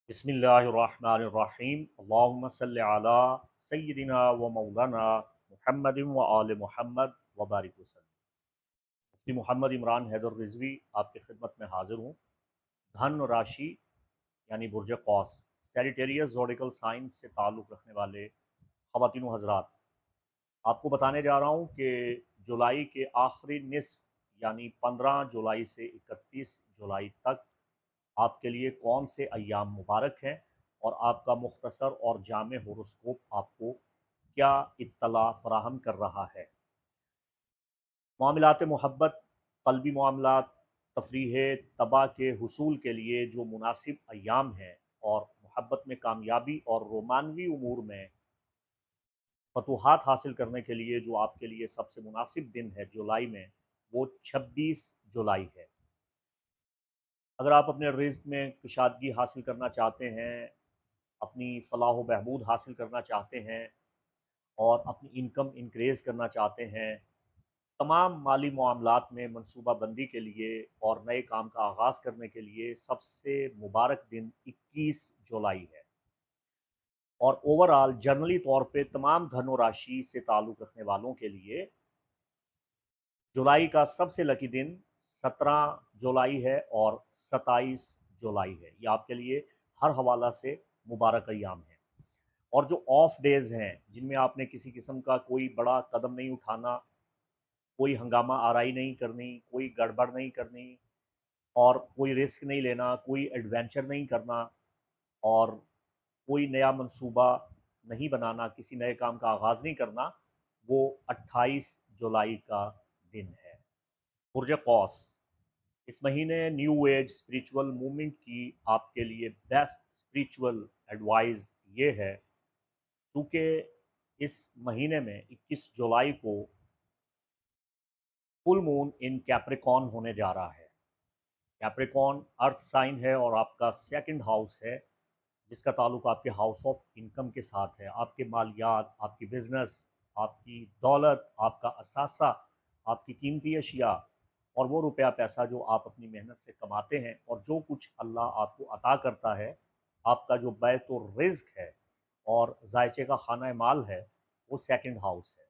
बिस्मिल्लाहिर्रहमानिर्रहीम अल्लाहुम्मा सल्लि अला सय्यिदिना व मौलाना मुहम्मदिन व आले मुहम्मद व बारिक वसल्लम। मुफ्ती मोहम्मद इमरान हैदर रिजवी आपकी खिदमत में हाजिर हूँ। धन राशि यानी बुर्ज कौस सैजिटेरियस ज़ोडिकल साइंस से ताल्लुक़ रखने वाले ख़वातीन व हज़रात, आपको बताने जा रहा हूँ कि जुलाई के आखिरी निस्फ़ यानी 15 जुलाई से 31 जुलाई तक आपके लिए कौन से अय्याम मुबारक हैं और आपका मुख्तसर और जामे होरोस्कोप आपको क्या इत्तला फ़राहम कर रहा है। मामलात मोहब्बत, क़ल्बी मामलात, तफरीह तबा के हुसूल के लिए जो मुनासिब अय्याम हैं और मोहब्बत में कामयाबी और रोमानवी उमूर में फतूहात हासिल करने के लिए जो आपके लिए सबसे मुनासिब दिन है जुलाई में, वो 26 जुलाई है। अगर आप अपने रिज़्क़ में कुशादगी हासिल करना चाहते हैं, अपनी फ़लाह व बहबूद हासिल करना चाहते हैं और अपनी इनकम इंक्रीज़ करना चाहते हैं, तमाम माली मामलात में मनसूबाबंदी के लिए और नए काम का आगाज़ करने के लिए सबसे मुबारक दिन 21 जुलाई है। और ओवरऑल जनरली तौर पे तमाम धन और राशि से ताल्लुक़ रखने वालों के लिए जुलाई का सबसे लकी दिन 17 जुलाई है और 27 जुलाई है। ये आपके लिए हर हवाला से मुबारक अय्याम है। और जो ऑफ डेज़ हैं, जिनमें आपने किसी किस्म का कोई बड़ा कदम नहीं उठाना, कोई हंगामा आराई नहीं करनी, कोई गड़बड़ नहीं करनी और कोई रिस्क नहीं लेना, कोई एडवेंचर नहीं करना और कोई नया मंसूबा नहीं बनाना, किसी नए काम का आगाज़ नहीं करना, वो 28 जुलाई का दिन है। बुर्ज कौस, इस महीने न्यू एज स्पिरिचुअल मूवमेंट की आपके लिए बेस्ट स्पिरिचुअल एडवाइस ये है, क्योंकि इस महीने में 21 जुलाई को फुल मून इन कैप्रिकॉर्न होने जा रहा है। कैप्रिकॉर्न अर्थ साइन है और आपका सेकंड हाउस है, जिसका ताल्लुक आपके हाउस ऑफ इनकम के साथ है। आपके मालियात, आपकी बिजनेस, आपकी दौलत, आपका असासा, आपकी कीमती अशिया और वो रुपया पैसा जो आप अपनी मेहनत से कमाते हैं और जो कुछ अल्लाह आपको अता करता है, आपका जो बैतुर रिज़्क है और जायचे का खाना माल है, वो सेकंड हाउस है।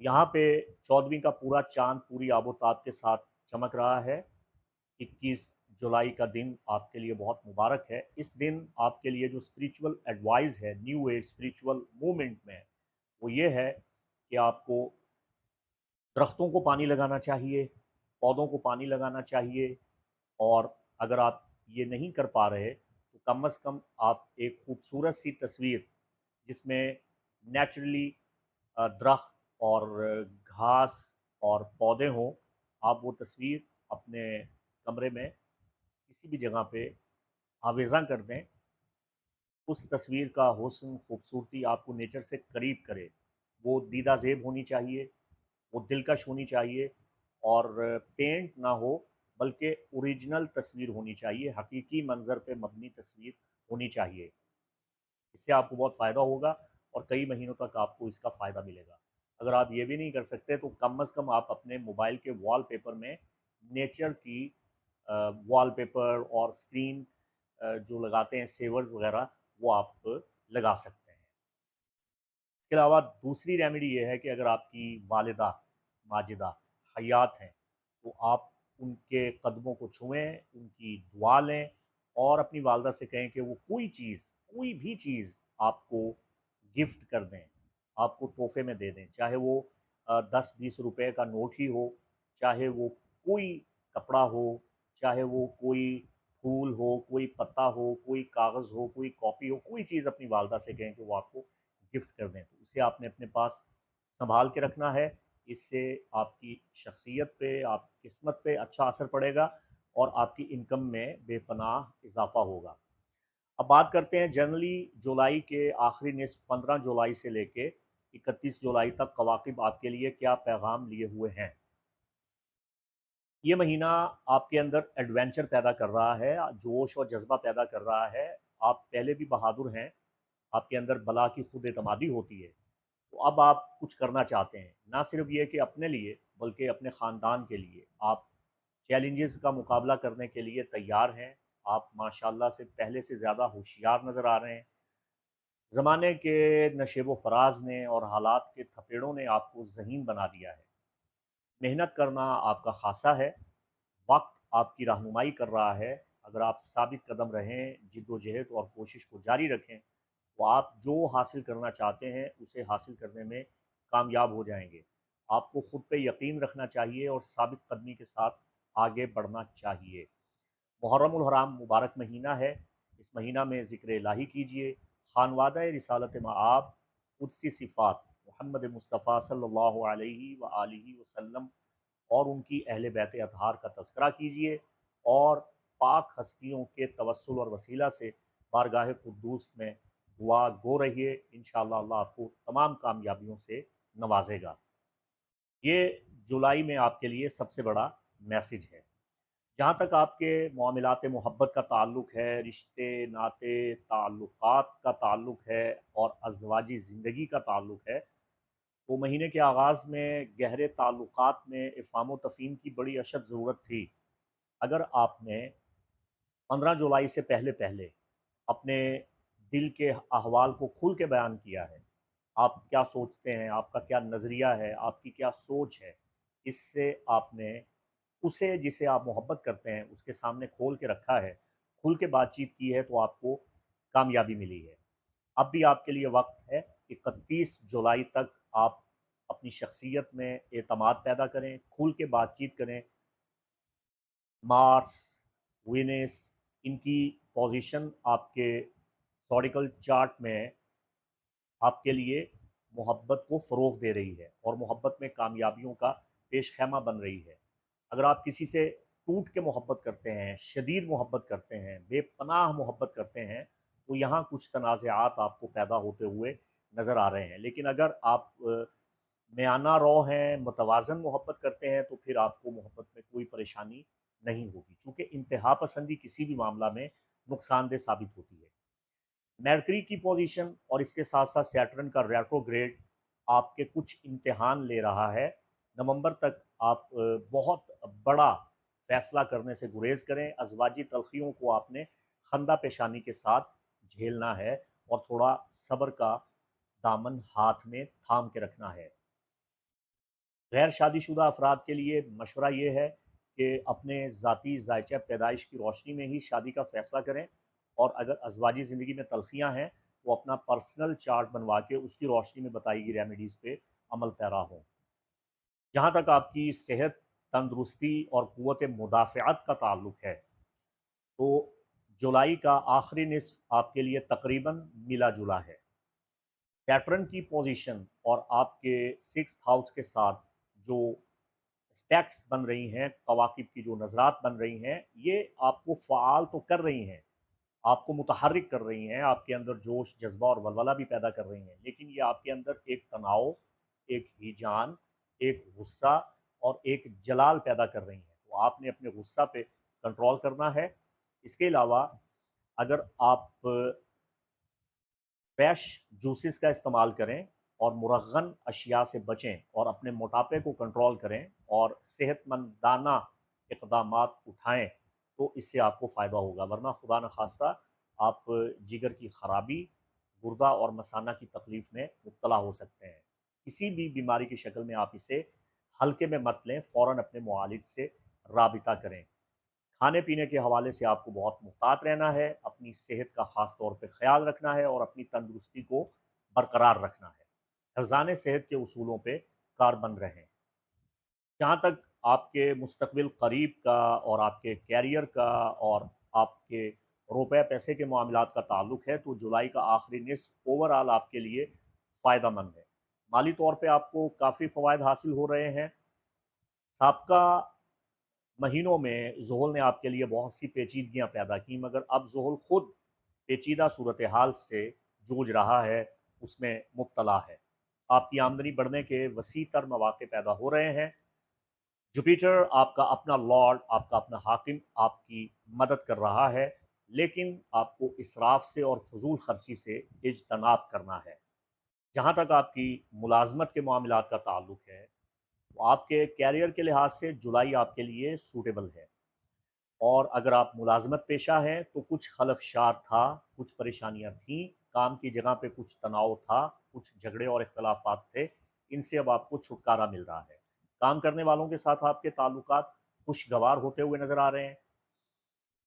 यहाँ पे 14वीं का पूरा चाँद पूरी आबोताब के साथ चमक रहा है। 21 जुलाई का दिन आपके लिए बहुत मुबारक है। इस दिन आपके लिए जो स्पिरिचुअल एडवाइस है न्यू एज स्पिरिचुअल मूवमेंट में, वो ये है कि आपको दरख्तों को पानी लगाना चाहिए, पौधों को पानी लगाना चाहिए और अगर आप ये नहीं कर पा रहे, तो कम से कम आप एक खूबसूरत सी तस्वीर जिसमें नेचुरली दरख्त और घास और पौधे हों, आप वो तस्वीर अपने कमरे में किसी भी जगह पे आवेज़ा कर दें। उस तस्वीर का हुस्न, खूबसूरती आपको नेचर से करीब करे। वो दीदा ज़ेब होनी चाहिए, वो दिलकश होनी चाहिए और पेंट ना हो, बल्कि ओरिजिनल तस्वीर होनी चाहिए, हकीकी मंज़र पे मबनी तस्वीर होनी चाहिए। इससे आपको बहुत फ़ायदा होगा और कई महीनों तक आपको इसका फ़ायदा मिलेगा। अगर आप ये भी नहीं कर सकते, तो कम से कम आप अपने मोबाइल के वॉलपेपर में नेचर की वॉलपेपर और स्क्रीन जो लगाते हैं सेवर्स वगैरह, वो आप लगा सकते हैं। इसके अलावा दूसरी रेमेडी ये है कि अगर आपकी वालिदा माजिदा हयात हैं, तो आप उनके कदमों को छुएँ, उनकी दुआ लें और अपनी वालिदा से कहें कि वो कोई भी चीज़ आपको गिफ्ट कर दें, आपको तोहफ़े में दे दें। चाहे वो 10-20 रुपए का नोट ही हो, चाहे वो कोई कपड़ा हो, चाहे वो कोई फूल हो, कोई पत्ता हो, कोई कागज़ हो, कोई कॉपी हो, कोई चीज़ अपनी वालिदा से कहें कि वो आपको गिफ्ट कर दें। तो उसे आपने अपने पास सँभाल के रखना है। इससे आपकी शख्सियत पे, आपकी किस्मत पे अच्छा असर पड़ेगा और आपकी इनकम में बेपनाह इज़ाफ़ा होगा। अब बात करते हैं जनरली जुलाई के आखिरी निस्फ़ 15 जुलाई से लेके 31 जुलाई तक कवाकिब आपके लिए क्या पैगाम लिए हुए हैं। ये महीना आपके अंदर एडवेंचर पैदा कर रहा है, जोश और जज़्बा पैदा कर रहा है। आप पहले भी बहादुर हैं, आपके अंदर बला की खुद एतमादी होती है। तो अब आप कुछ करना चाहते हैं, ना सिर्फ ये कि अपने लिए बल्कि अपने ख़ानदान के लिए। आप चैलेंजेस का मुकाबला करने के लिए तैयार हैं, आप माशाल्लाह से पहले से ज़्यादा होशियार नज़र आ रहे हैं। ज़माने के नशेब व फ़राज़ ने और हालात के थपेड़ों ने आपको ज़हीन बना दिया है। मेहनत करना आपका ख़ासा है, वक़्त आपकी रहनुमाई कर रहा है। अगर आप साबित कदम रहें, जिद्दोजहद और कोशिश को जारी रखें, तो आप जो हासिल करना चाहते हैं, उसे हासिल करने में कामयाब हो जाएँगे। आपको खुद पे यकीन रखना चाहिए और साबित कदमी के साथ आगे बढ़ना चाहिए। मुहर्रमुल हराम मुबारक महीना है। इस महीना में ज़िक्र इलाही कीजिए, खानवादा रिसालत मआब, कुदसी सिफ़ात, मोहम्मद मुस्तफ़ा सल्लल्लाहु अलैहि व आलिहि वसल्लम और उनकी अहले बैत अतहार का तज़किरा कीजिए और पाक हस्तियों के तवस्सुल और वसीला से बारगाह कुद्दूस में दुआ गो रहिए। इंशाअल्लाह अल्लाह आपको तमाम कामयाबियों से नवाजेगा। ये जुलाई में आपके लिए सबसे बड़ा मैसेज है। जहाँ तक आपके मामलात मोहब्बत का ताल्लुक है, रिश्ते, नाते, ताल्लुकात का ताल्लुक है और अज़वाजी ज़िंदगी का ताल्लुक है, तो महीने के आगाज़ में गहरे ताल्लुकात में इफ़हाम व तफ़हीम की बड़ी अशद ज़रूरत थी। अगर आपने 15 जुलाई से पहले-पहले अपने दिल के अहवाल को खुल के बयान किया है, आप क्या सोचते हैं, आपका क्या नज़रिया है, आपकी क्या सोच है, इससे आपने उसे जिसे आप मोहब्बत करते हैं, उसके सामने खोल के रखा है, खुल के बातचीत की है, तो आपको कामयाबी मिली है। अब भी आपके लिए वक़्त है, 31 जुलाई तक आप अपनी शख्सियत में एतमाद पैदा करें, खुल के बातचीत करें। मार्स, वीनस, इनकी पोज़ीशन आपके ज़ोडिकल चार्ट में आपके लिए मोहब्बत को फ़रोग़ दे रही है और मोहब्बत में कामयाबियों का पेशख़ैमा बन रही है। अगर आप किसी से टूट के मोहब्बत करते हैं, शदीद मोहब्बत करते हैं, बेपनाह मोहब्बत करते हैं, तो यहाँ कुछ तनाज़ात आपको पैदा होते हुए नज़र आ रहे हैं। लेकिन अगर आप म्याना रॉ हैं, मुतवाज़न मोहब्बत करते हैं, तो फिर आपको मोहब्बत में कोई परेशानी नहीं होगी, चूँकि इंतहा पसंदी किसी भी मामला में नुकसानदेह साबित होती है। मरकरी की पोजीशन और इसके साथ-साथ सैटर्न का रेट्रोग्रेड आपके कुछ इम्तिहान ले रहा है। नवंबर तक आप बहुत बड़ा फैसला करने से गुरेज़ करें। अज़वाजी तल्ख़ियों को आपने खंदा पेशानी के साथ झेलना है और थोड़ा सब्र का दामन हाथ में थाम के रखना है। गैर शादीशुदा अफराद के लिए मशवरा ये है कि अपने ज़ाती ज़ायचा पैदाइश की रोशनी में ही शादी का फ़ैसला करें और अगर अज़वाजी ज़िंदगी में तल्ख़ियाँ हैं, तो अपना पर्सनल चार्ट बनवा के उसकी रोशनी में बताई गई रेमेडीज़ पे अमल पैरा हों। जहाँ तक आपकी सेहत, तंदुरुस्ती और क़ुव्वत मुदाफ़अत का ताल्लुक है, तो जुलाई का आखिरी निस्फ़ आपके लिए तकरीबन मिला-जुला है। सैटर्न की पोजीशन और आपके 6th हाउस के साथ जो स्टैक्स बन रही हैं, कवाकिब की जो नज़रात बन रही हैं, ये आपको फ़आल तो कर रही हैं, आपको मुतहर्रिक कर रही हैं, आपके अंदर जोश, जज़्बा और वलवला भी पैदा कर रही हैं। लेकिन ये आपके अंदर एक तनाव, एक हिजान, एक गुस्सा और एक जलाल पैदा कर रही हैं। तो आपने अपने गुस्सा पे कंट्रोल करना है। इसके अलावा अगर आप फ्रेश जूसेस का इस्तेमाल करें और मुरग़्ग़न अशिया से बचें और अपने मोटापे को कंट्रोल करें और सेहतमंदाना इक़दामात उठाएँ, तो इससे आपको फ़ायदा होगा। वरना खुदा न ख़ास्ता आप जिगर की ख़राबी, गुर्दा और मसाना की तकलीफ़ में मुब्तला हो सकते हैं। किसी भी बीमारी की शक्ल में आप इसे हल्के में मत लें, फ़ौरन अपने मुआलिज से राबिता करें। खाने-पीने के हवाले से आपको बहुत मुहतात रहना है, अपनी सेहत का ख़ास तौर पे ख़्याल रखना है और अपनी तंदुरुस्ती को बरकरार रखना है। हिफ़्ज़ान सेहत के उसूलों पे कारबंद रहें। जहाँ तक आपके मुस्तक़बिल क़रीब का और आपके करियर का और आपके रुपए-पैसे के मामलात का ताल्लुक है, तो जुलाई का आखिरी निस्फ़ ओवरऑल आपके लिए फ़ायदेमंद है। माली तौर पे आपको काफ़ी फ़वाइद हासिल हो रहे हैं। साबका महीनों में ज़ुहल ने आपके लिए बहुत सी पेचीदगियाँ पैदा की, मगर अब ज़ुहल खुद पेचीदा सूरत हाल से जूझ रहा है, उसमें मुब्तला है। आपकी आमदनी बढ़ने के वसी तर मौक़े पैदा हो रहे हैं। जुपिटर आपका अपना लॉर्ड, आपका अपना हाकिम आपकी मदद कर रहा है, लेकिन आपको इसराफ से और फ़ुज़ूल ख़र्ची से इज्तनाब करना है। जहाँ तक आपकी मुलाज़मत के मामलात का ताल्लुक है, तो आपके करियर के लिहाज से जुलाई आपके लिए सूटेबल है। और अगर आप मुलाज़मत पेशा हैं तो कुछ खलफशार था, कुछ परेशानियाँ थीं, काम की जगह पे कुछ तनाव था, कुछ झगड़े और इख्तलाफ़ात थे, इनसे अब आपको छुटकारा मिल रहा है। काम करने वालों के साथ आपके ताल्लुकात खुशगवार होते हुए नज़र आ रहे हैं।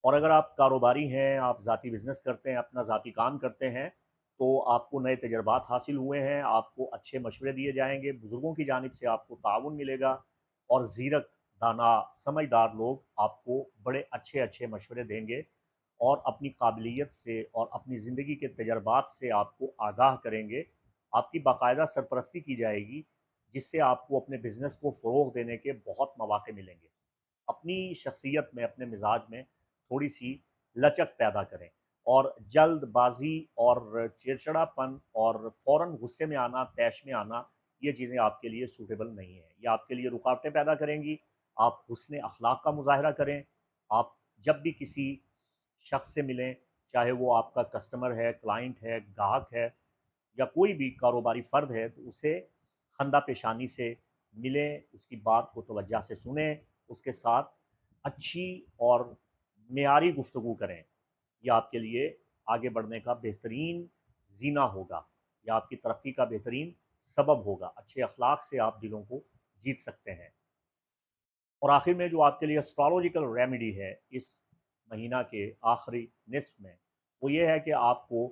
और अगर आप कारोबारी हैं, आप ज़ाती बिज़नेस करते हैं, अपना ज़ाती काम करते हैं, तो आपको नए तजर्बात हासिल हुए हैं, आपको अच्छे मशवरे दिए जाएँगे, बुज़ुर्गों की जानिब से आपको ताउन मिलेगा और ज़ीरक, दाना, समझदार लोग आपको बड़े अच्छे-अच्छे मशवरे देंगे और अपनी काबिलियत से और अपनी ज़िंदगी के तजर्बात से आपको आगाह करेंगे। आपकी बाकायदा सरपरस्ती की जाएगी, जिससे आपको अपने बिज़नेस को फ़रोग़ देने के बहुत मौक़े मिलेंगे। अपनी शख्सियत में, अपने मिजाज में थोड़ी-सी लचक पैदा करें और जल्दबाज़ी और चिड़चिड़ापन और फ़ौरन गुस्से में आना, तैश में आना, ये चीज़ें आपके लिए सूटेबल नहीं हैं। ये आपके लिए रुकावटें पैदा करेंगी। आप हुस्न अख़लाक़ का मुज़ाहिरा करें। आप जब भी किसी शख़्स से मिलें, चाहे वो आपका कस्टमर है, क्लाइंट है, ग्राहक है या कोई भी कारोबारी फ़र्द है, तो उसे ख़ंदा पेशानी से मिलें, उसकी बात को तवज्जो से सुनें, उसके साथ अच्छी और मेयारी गुफ्तगू करें। ये आपके लिए आगे बढ़ने का बेहतरीन ज़ीना होगा, या आपकी तरक्की का बेहतरीन सबब होगा। अच्छे अख़लाक़ से आप दिलों को जीत सकते हैं। और आखिर में जो आपके लिए एस्ट्रोलॉजिकल रेमेडी है इस महीना के आखिरी निस्फ़ में, वो ये है कि आपको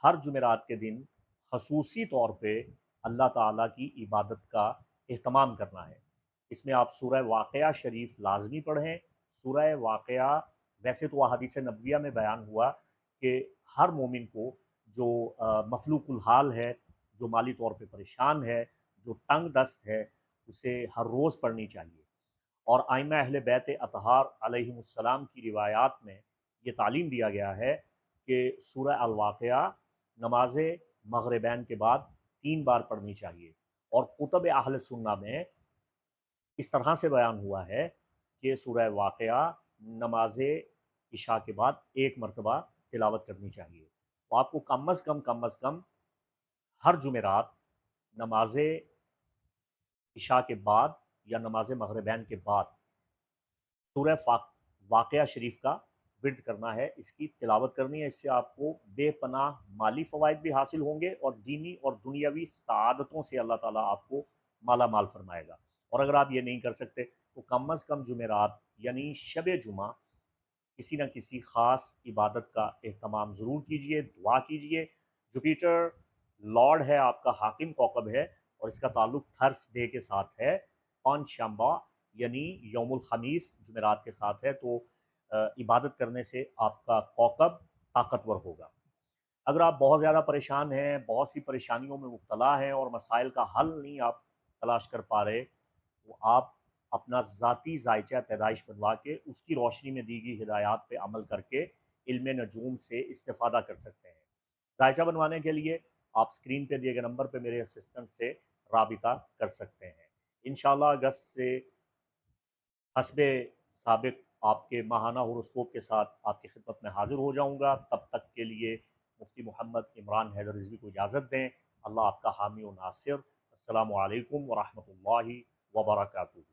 हर जुमेरात के दिन ख़ुसूसी तौर पे अल्लाह ताला की इबादत का एहतमाम करना है। इसमें आप सूरह वाक़या शरीफ लाज़मी पढ़ें। सूरह वाक़या वैसे तो अहादीस नबविया में बयान हुआ कि हर मोमिन को जो मफ़लूकुल हाल है, जो माली तौर पे परेशान है, जो तंग दस्त है, उसे हर रोज़ पढ़नी चाहिए। और आइम्मा अहले बैत अतहार अलैहिमुस्सलाम की रिवायात में ये तालीम दिया गया है कि सूरह अल वाक़या नमाज़ मग़रिबैन के बाद 3 बार पढ़नी चाहिए। और कुतुब अहले सुन्ना में इस तरह से बयान हुआ है कि सूरह वाक़या नमाज़ इशा के बाद 1 मरतबा तिलावत करनी चाहिए। तो आपको कम अज़ कम हर जुमेरात नमाज़ इशा के बाद या नमाज़ मग़रिबैन के बाद सूरह वाक़या शरीफ का विर्द करना है, इसकी तिलावत करनी है। इससे आपको बेपनाह माली फ़वाइद भी हासिल होंगे और दीनी और दुनियावी सआदतों से अल्लाह ताला आपको माला माल फ़रमाएगा। और अगर आप ये नहीं कर सकते, तो कम अज़ कम जुमेरात यानी शब जुमा किसी न किसी ख़ास इबादत का एहतमाम ज़रूर कीजिए, दुआ कीजिए। जुपिटर लॉर्ड है, आपका हाकिम कौकब है और इसका ताल्लुक थर्सडे के साथ है। पांचशंबा यानी यौमुल ख़मीस जुमेरात के साथ है, तो इबादत करने से आपका कौकब ताकतवर होगा। अगर आप बहुत ज़्यादा परेशान हैं, बहुत सी परेशानियों में मुब्तला हैं और मसाइल का हल नहीं आप तलाश कर पा रहे, तो आप अपना ज़ाती ज़ायचा पैदाइश बनवा के उसकी रोशनी में दी गई हिदायत पे अमल करके इल्म नजूम से इस्तेफ़ादा कर सकते हैं। ज़ायचा बनवाने के लिए आप स्क्रीन पे दिए गए नंबर पे मेरे असिस्टेंट से राबिता कर सकते हैं। इंशाअल्लाह अगस्त से हस्बे साबिक़ आपके माहाना होरोस्कोप के साथ आपकी खिदमत में हाज़िर हो जाऊँगा। तब तक के लिए मुफ्ती मोहम्मद इमरान हैदर रिज़वी को इजाज़त दें। अल्लाह आपका हामी व नासिर। अस्सलामु अलैकुम व रहमतुल्लाहि व बरकातुहू।